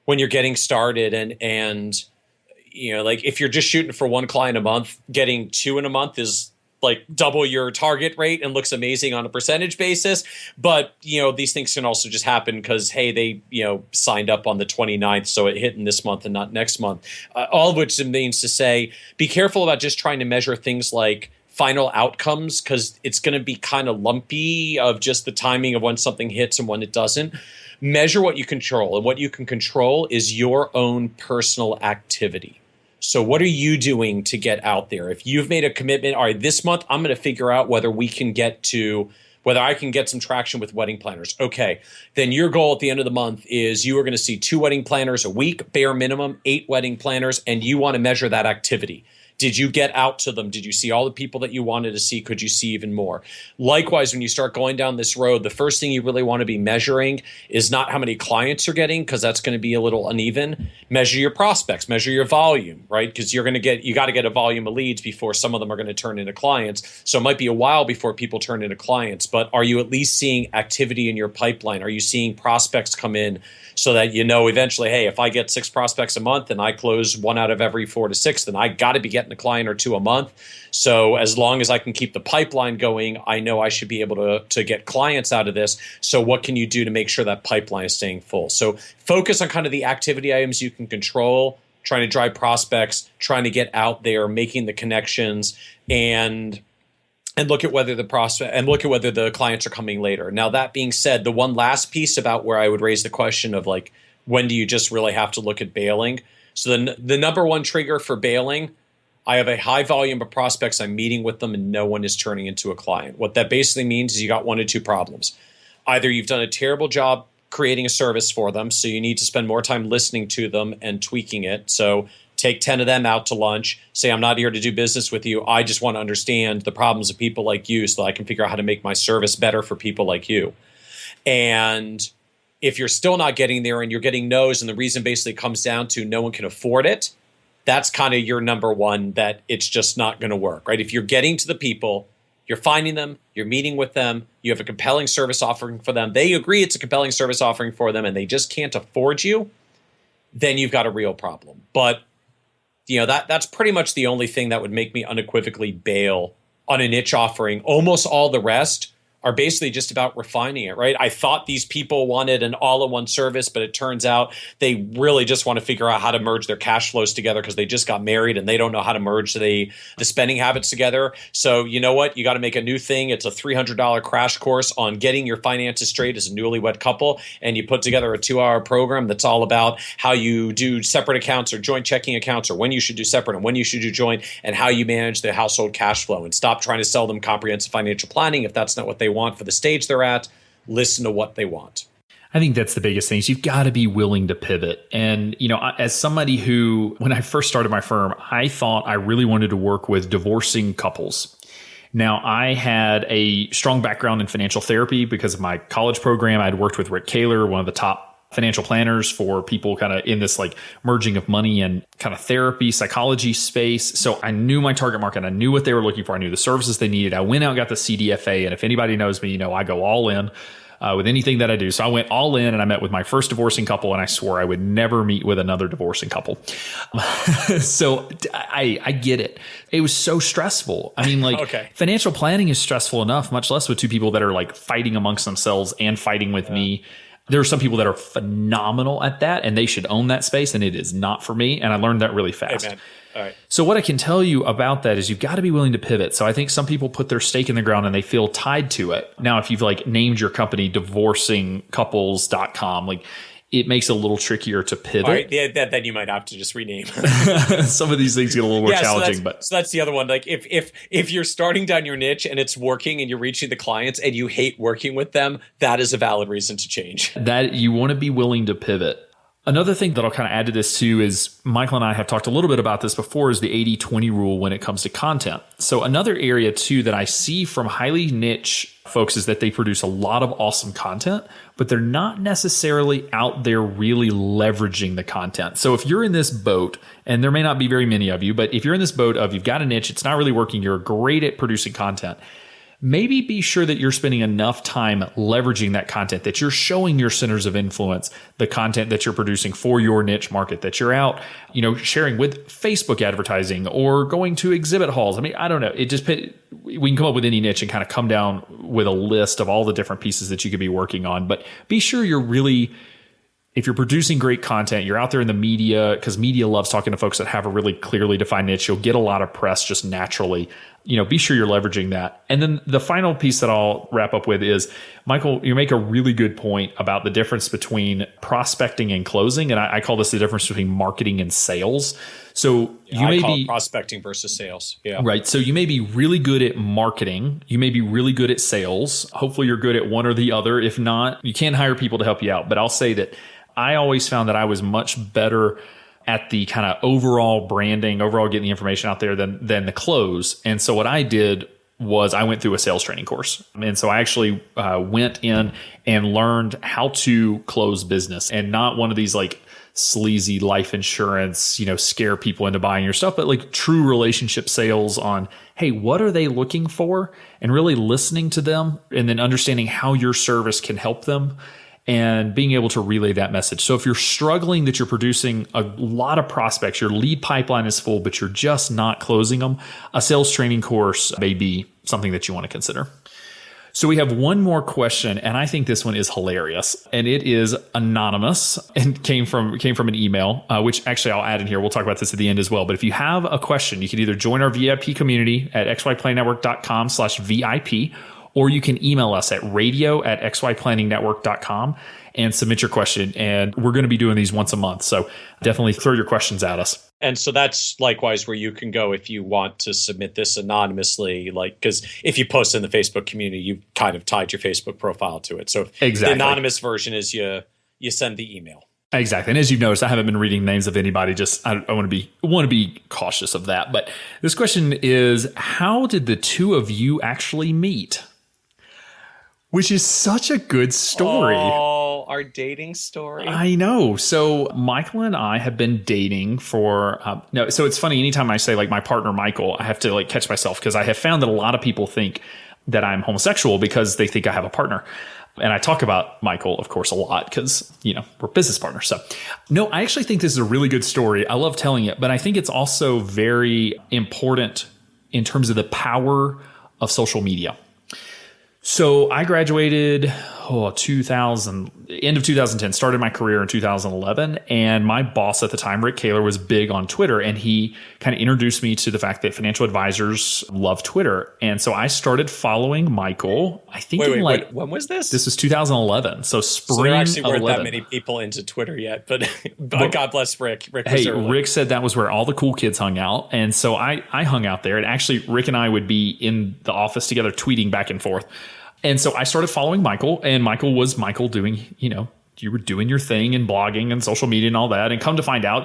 when you're getting started and like if you're just shooting for 1 client a month, getting 2 in a month is like double your target rate and looks amazing on a percentage basis. But, these things can also just happen because, hey, they, signed up on the 29th, so it hit in this month and not next month. All of which means to say, be careful about just trying to measure things like final outcomes, because it's going to be kind of lumpy of just the timing of when something hits and when it doesn't. Measure what you control, and what you can control is your own personal activity. So what are you doing to get out there? If you've made a commitment, all right, this month I'm going to figure out whether I can get some traction with wedding planners. Okay, then your goal at the end of the month is you are going to see 2 wedding planners a week, bare minimum, 8 wedding planners, and you want to measure that activity. Did you get out to them? Did you see all the people that you wanted to see? Could you see even more? Likewise, when you start going down this road, the first thing you really want to be measuring is not how many clients you're getting, because that's going to be a little uneven. Measure your prospects, measure your volume, right? Because you got to get a volume of leads before some of them are going to turn into clients. So it might be a while before people turn into clients, but are you at least seeing activity in your pipeline? Are you seeing prospects come in so that eventually, hey, if I get 6 prospects a month and I close 1 out of every 4 to 6, then I got to be getting a client or 2 a month. So as long as I can keep the pipeline going, I know I should be able to get clients out of this. So what can you do to make sure that pipeline is staying full? So focus on kind of the activity items you can control, trying to drive prospects, trying to get out there, making the connections, and look at whether the clients are coming later. Now, that being said, the one last piece about where I would raise the question of like, when do you just really have to look at bailing? So the number one trigger for bailing, I have a high volume of prospects. I'm meeting with them and no one is turning into a client. What that basically means is you got 1 of 2 problems. Either you've done a terrible job creating a service for them, so you need to spend more time listening to them and tweaking it. So take 10 of them out to lunch, say, I'm not here to do business with you. I just want to understand the problems of people like you so that I can figure out how to make my service better for people like you. And if you're still not getting there and you're getting no's, and the reason basically comes down to no one can afford it, that's kind of your number one, that it's just not going to work, right? If you're getting to the people, you're finding them, you're meeting with them, you have a compelling service offering for them, they agree it's a compelling service offering for them, and they just can't afford you, then you've got a real problem. But that's pretty much the only thing that would make me unequivocally bail on a niche offering. Almost all the rest are basically just about refining it, right? I thought these people wanted an all-in-one service, but it turns out they really just want to figure out how to merge their cash flows together because they just got married and they don't know how to merge the spending habits together. So you know what? You got to make a new thing. It's a $300 crash course on getting your finances straight as a newlywed couple. And you put together a 2-hour program that's all about how you do separate accounts or joint checking accounts, or when you should do separate and when you should do joint, and how you manage the household cash flow. And stop trying to sell them comprehensive financial planning if that's not what they want for the stage they're at. Listen to what they want. I think that's the biggest thing is you've got to be willing to pivot. And, as somebody who, when I first started my firm, I thought I really wanted to work with divorcing couples. Now, I had a strong background in financial therapy because of my college program. I'd worked with Rick Kaler, one of the top financial planners for people kind of in this like merging of money and kind of therapy, psychology space. So I knew my target market. I knew what they were looking for. I knew the services they needed. I went out and got the CDFA. And if anybody knows me, I go all in with anything that I do. So I went all in and I met with my first divorcing couple, and I swore I would never meet with another divorcing couple. So I get it. It was so stressful. I mean, Financial planning is stressful enough, much less with two people that are like fighting amongst themselves and fighting with me. There are some people that are phenomenal at that, and they should own that space, and it is not for me. And I learned that really fast. Amen. All right. So what I can tell you about that is you've got to be willing to pivot. So I think some people put their stake in the ground and they feel tied to it. Now, if you've named your company divorcingcouples.com, it makes it a little trickier to pivot. All right, then you might have to just rename. Some of these things get a little more challenging. So that's the other one. If you're starting down your niche and it's working and you're reaching the clients and you hate working with them, that is a valid reason to change. That you want to be willing to pivot. Another thing that I'll kind of add to this too is Michael and I have talked a little bit about this before is the 80-20 rule when it comes to content. So another area too that I see from highly niche folks is that they produce a lot of awesome content, but they're not necessarily out there really leveraging the content. So if you're in this boat, and there may not be very many of you, but if you're in this boat of you've got a niche, it's not really working, you're great at producing content, maybe be sure that you're spending enough time leveraging that content, that you're showing your centers of influence the content that you're producing for your niche market, that you're out, sharing with Facebook advertising or going to exhibit halls. I mean, I don't know. We can come up with any niche and kind of come down with a list of all the different pieces that you could be working on. But be sure you're really, if you're producing great content, you're out there in the media, because media loves talking to folks that have a really clearly defined niche. You'll get a lot of press just naturally. Be sure you're leveraging that. And then the final piece that I'll wrap up with is, Michael, you make a really good point about the difference between prospecting and closing. And I call this the difference between marketing and sales. So I call it prospecting versus sales. Yeah. Right. So you may be really good at marketing. You may be really good at sales. Hopefully you're good at one or the other. If not, you can hire people to help you out. But I'll say that I always found that I was much better at the kind of overall branding, overall getting the information out there than the close. And so what I did was I went through a sales training course. And so I actually went in and learned how to close business, and not one of these sleazy life insurance, scare people into buying your stuff, but true relationship sales on, hey, what are they looking for? And really listening to them and then understanding how your service can help them, and being able to relay that message. So if you're struggling that you're producing a lot of prospects, your lead pipeline is full, but you're just not closing them, a sales training course may be something that you want to consider. So we have one more question, and I think this one is hilarious, and it is anonymous and came from an email, which actually I'll add in here. We'll talk about this at the end as well. But if you have a question, you can either join our VIP community at xyplannetwork.com/VIP, or you can email us at radio@xyplanningnetwork.com and submit your question. And we're going to be doing these once a month. So definitely throw your questions at us. And so that's likewise where you can go if you want to submit this anonymously, because if you post in the Facebook community, you've kind of tied your Facebook profile to it. So exactly. The anonymous version is you send the email. Exactly. And as you've noticed, I haven't been reading names of anybody. I want to be cautious of that. But this question is, how did the two of you actually meet? Which is such a good story. Oh, our dating story. I know. So Michael and I have been dating for, so it's funny. Anytime I say my partner, Michael, I have to catch myself, because I have found that a lot of people think that I'm homosexual because they think I have a partner. And I talk about Michael, of course, a lot because, we're business partners. So no, I actually think this is a really good story. I love telling it, but I think it's also very important in terms of the power of social media. So I graduated 2000, end of 2010, started my career in 2011. And my boss at the time, Rick Kaler, was big on Twitter. And he kind of introduced me to the fact that financial advisors love Twitter. And so I started following Michael, I think wait, when was this? This was 2011. So spring so there actually weren't 11. that many people into Twitter yet, but God bless Rick. Rick said that was where all the cool kids hung out. And so I hung out there. And actually, Rick and I would be in the office together tweeting back and forth. And so I started following Michael, and Michael doing, you were doing your thing and blogging and social media and all that. And come to find out,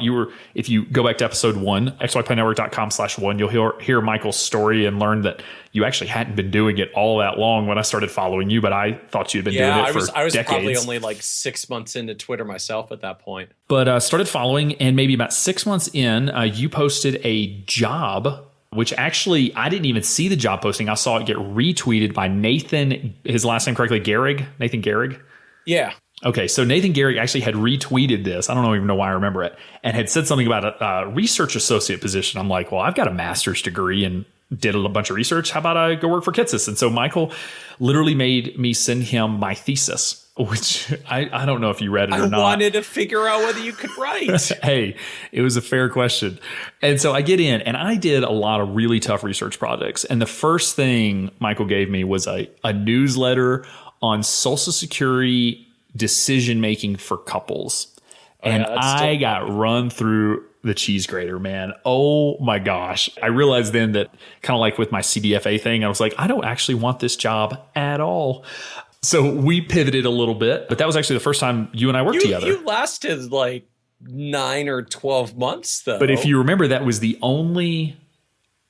if you go back to episode 1, XYPNetwork.com/1, you'll hear Michael's story and learn that you actually hadn't been doing it all that long when I started following you, but I thought you'd been doing it for decades. I was probably only like 6 months into Twitter myself at that point. But started following, and maybe about 6 months in, you posted a job, which actually I didn't even see the job posting. I saw it get retweeted by Nathan, his last name correctly, Nathan Gehrig. Yeah. Okay, so Nathan Gehrig actually had retweeted this. I don't even know why I remember it, and had said something about a research associate position. I'm like, well, I've got a master's degree and did a bunch of research. How about I go work for Kitces? And so Michael literally made me send him my thesis, which I don't know if you read it or not. I wanted to figure out whether you could write. Hey, it was a fair question. And so I get in, and I did a lot of really tough research projects. And the first thing Michael gave me was a newsletter on Social Security decision-making for couples. And I got run through the cheese grater, man. Oh my gosh. I realized then that, kind of like with my CDFA thing, I was like, I don't actually want this job at all. So we pivoted a little bit, but that was actually the first time you and I worked together. You lasted like 9 or 12 months, though. But if you remember, that was the only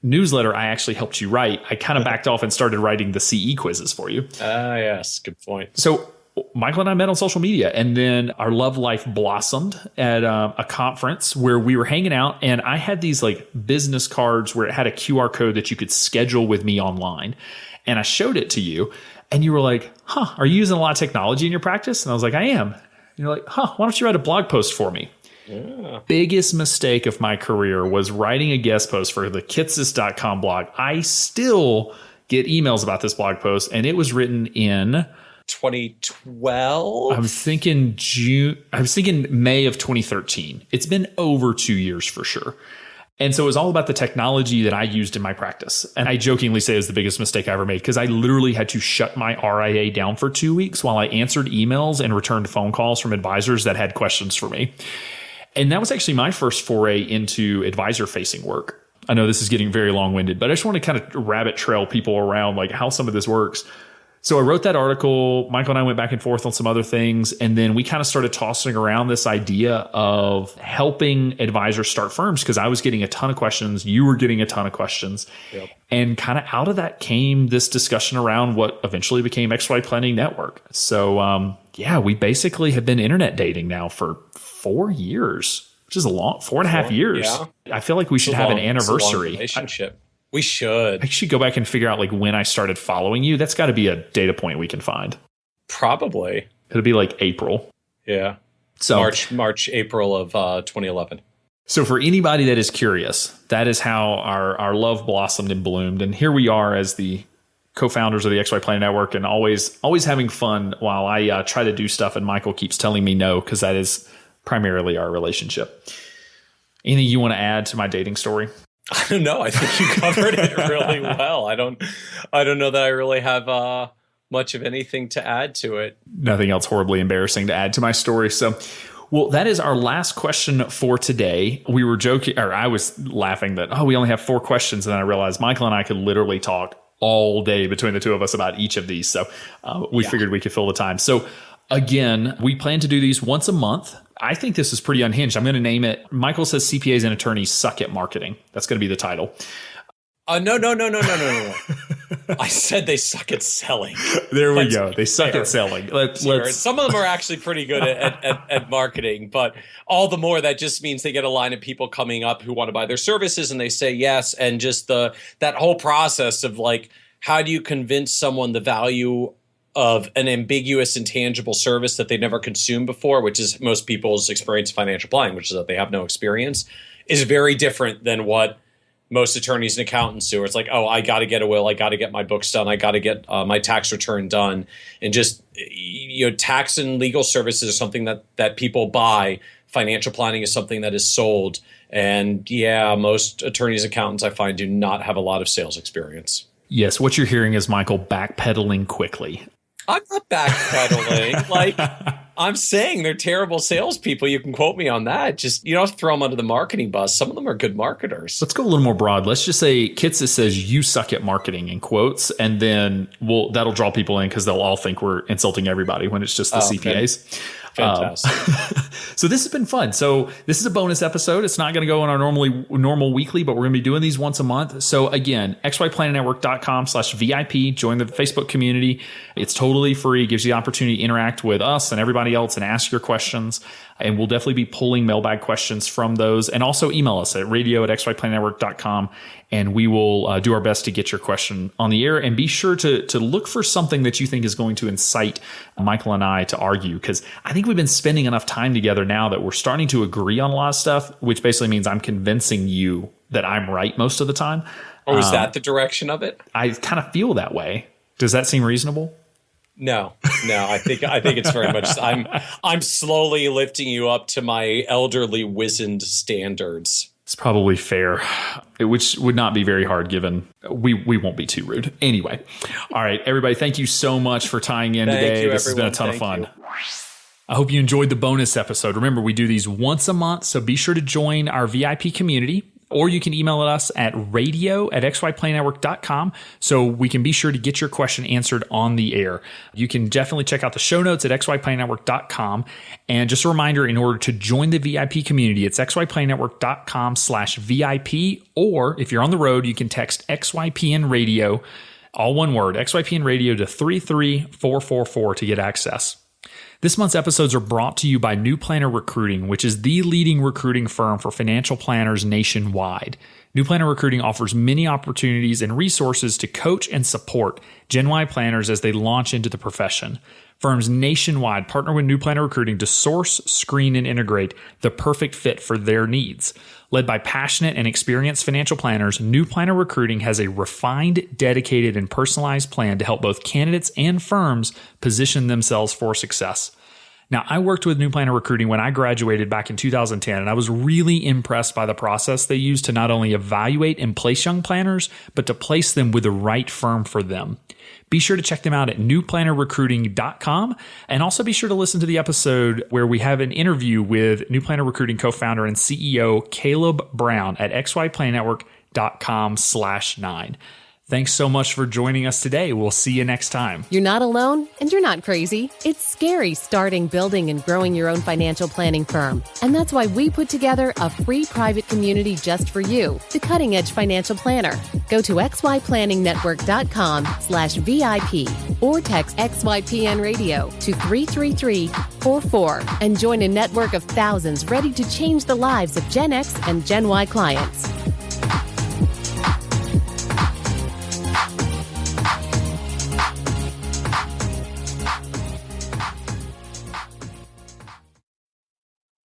newsletter I actually helped you write. I kind of backed off and started writing the CE quizzes for you. Yes, good point. So Michael and I met on social media, and then our love life blossomed at a conference where we were hanging out, and I had these like business cards where it had a QR code that you could schedule with me online. And I showed it to you, and you were like, are you using a lot of technology in your practice? And I was like, I am. And you're like, why don't you write a blog post for me? Yeah. Biggest mistake of my career was writing a guest post for the Kitces.com blog. I still get emails about this blog post, and it was written in 2012. I was thinking May of 2013. It's been over 2 years for sure. And so it was all about the technology that I used in my practice. And I jokingly say it was the biggest mistake I ever made, because I literally had to shut my RIA down for 2 weeks while I answered emails and returned phone calls from advisors that had questions for me. And that was actually my first foray into advisor facing work. I know this is getting very long-winded, but I just want to kind of rabbit trail people around like how some of this works. So I wrote that article. Michael and I went back and forth on some other things. And then we kind of started tossing around this idea of helping advisors start firms, because I was getting a ton of questions. You were getting a ton of questions. Yep. And kind of out of that came this discussion around what eventually became XY Planning Network. So, we basically have been internet dating now for 4 years, which is a long 4.5 years. Yeah. I feel like we should have an anniversary. It's a long relationship. We should. I should go back and figure out like when I started following you. That's got to be a data point we can find. Probably. It'll be like April. Yeah. So April of 2011. So for anybody that is curious, that is how our love blossomed and bloomed. And here we are as the co-founders of the XY Planning Network, and always having fun while I try to do stuff and Michael keeps telling me no, because that is primarily our relationship. Anything you want to add to my dating story? I don't know. I think you covered it really well. I don't know that I really have much of anything to add to it. Nothing else horribly embarrassing to add to my story. So, well, that is our last question for today. We were joking, or I was laughing that, we only have 4 questions. And then I realized Michael and I could literally talk all day between the two of us about each of these. So we figured we could fill the time. So again, we plan to do these once a month. I think this is pretty unhinged. I'm going to name it. Michael says CPAs and attorneys suck at marketing. That's going to be the title. No. I said they suck at selling. There we go. They suck at selling. Let's. Some of them are actually pretty good at marketing, but all the more that just means they get a line of people coming up who want to buy their services and they say yes. And just that whole process of like, how do you convince someone the value of an ambiguous, intangible service that they've never consumed before, which is most people's experience of financial planning, which is that they have no experience, is very different than what most attorneys and accountants do. It's like, oh, I got to get a will. I got to get my books done. I got to get my tax return done. And just, tax and legal services are something that people buy. Financial planning is something that is sold. And yeah, most attorneys and accountants I find do not have a lot of sales experience. Yes, what you're hearing is Michael backpedaling quickly. I'm not backpedaling. I'm saying they're terrible salespeople. You can quote me on that. Just, you don't have to throw them under the marketing bus. Some of them are good marketers. Let's go a little more broad. Let's just say Kitces says you suck at marketing in quotes, and then that'll draw people in because they'll all think we're insulting everybody when it's just the CPAs. Fantastic. So this has been fun. So this is a bonus episode. It's not going to go on our normal weekly, but we're going to be doing these once a month. So again, xyplannetwork.com/VIP. Join the Facebook community. It's totally free. Gives you the opportunity to interact with us and everybody else and ask your questions. And we'll definitely be pulling mailbag questions from those. And also email us at radio@xyplannetwork.com. And we will do our best to get your question on the air. And be sure to look for something that you think is going to incite Michael and I to argue. Because I think we've been spending enough time together now that we're starting to agree on a lot of stuff, which basically means I'm convincing you that I'm right most of the time. Or is that the direction of it? I kind of feel that way. Does that seem reasonable? No. I think it's very much. I'm slowly lifting you up to my elderly, wizened standards. It's probably fair, which would not be very hard given we won't be too rude. Anyway, all right, everybody, thank you so much for tying in today. This has been a ton of fun. I hope you enjoyed the bonus episode. Remember, we do these once a month, so be sure to join our VIP community. Or you can email us at radio@xyplannetwork.com so we can be sure to get your question answered on the air. You can definitely check out the show notes at xyplannetwork.com. And just a reminder, in order to join the VIP community, it's xyplannetwork.com/VIP. Or if you're on the road, you can text XYPN radio, all one word, XYPN radio to 33444 to get access. This month's episodes are brought to you by New Planner Recruiting, which is the leading recruiting firm for financial planners nationwide. New Planner Recruiting offers many opportunities and resources to coach and support Gen Y planners as they launch into the profession. Firms nationwide partner with New Planner Recruiting to source, screen, and integrate the perfect fit for their needs. Led by passionate and experienced financial planners, New Planner Recruiting has a refined, dedicated, and personalized plan to help both candidates and firms position themselves for success. Now, I worked with New Planner Recruiting when I graduated back in 2010, and I was really impressed by the process they use to not only evaluate and place young planners, but to place them with the right firm for them. Be sure to check them out at newplannerrecruiting.com, and also be sure to listen to the episode where we have an interview with New Planner Recruiting co-founder and CEO Caleb Brown at xyplannetwork.com/9. Thanks so much for joining us today. We'll see you next time. You're not alone, and you're not crazy. It's scary starting, building, and growing your own financial planning firm. And that's why we put together a free private community just for you, the Cutting Edge Financial Planner. Go to xyplanningNetwork.com/VIP or text XYPN Radio to 33344 and join a network of thousands ready to change the lives of Gen X and Gen Y clients.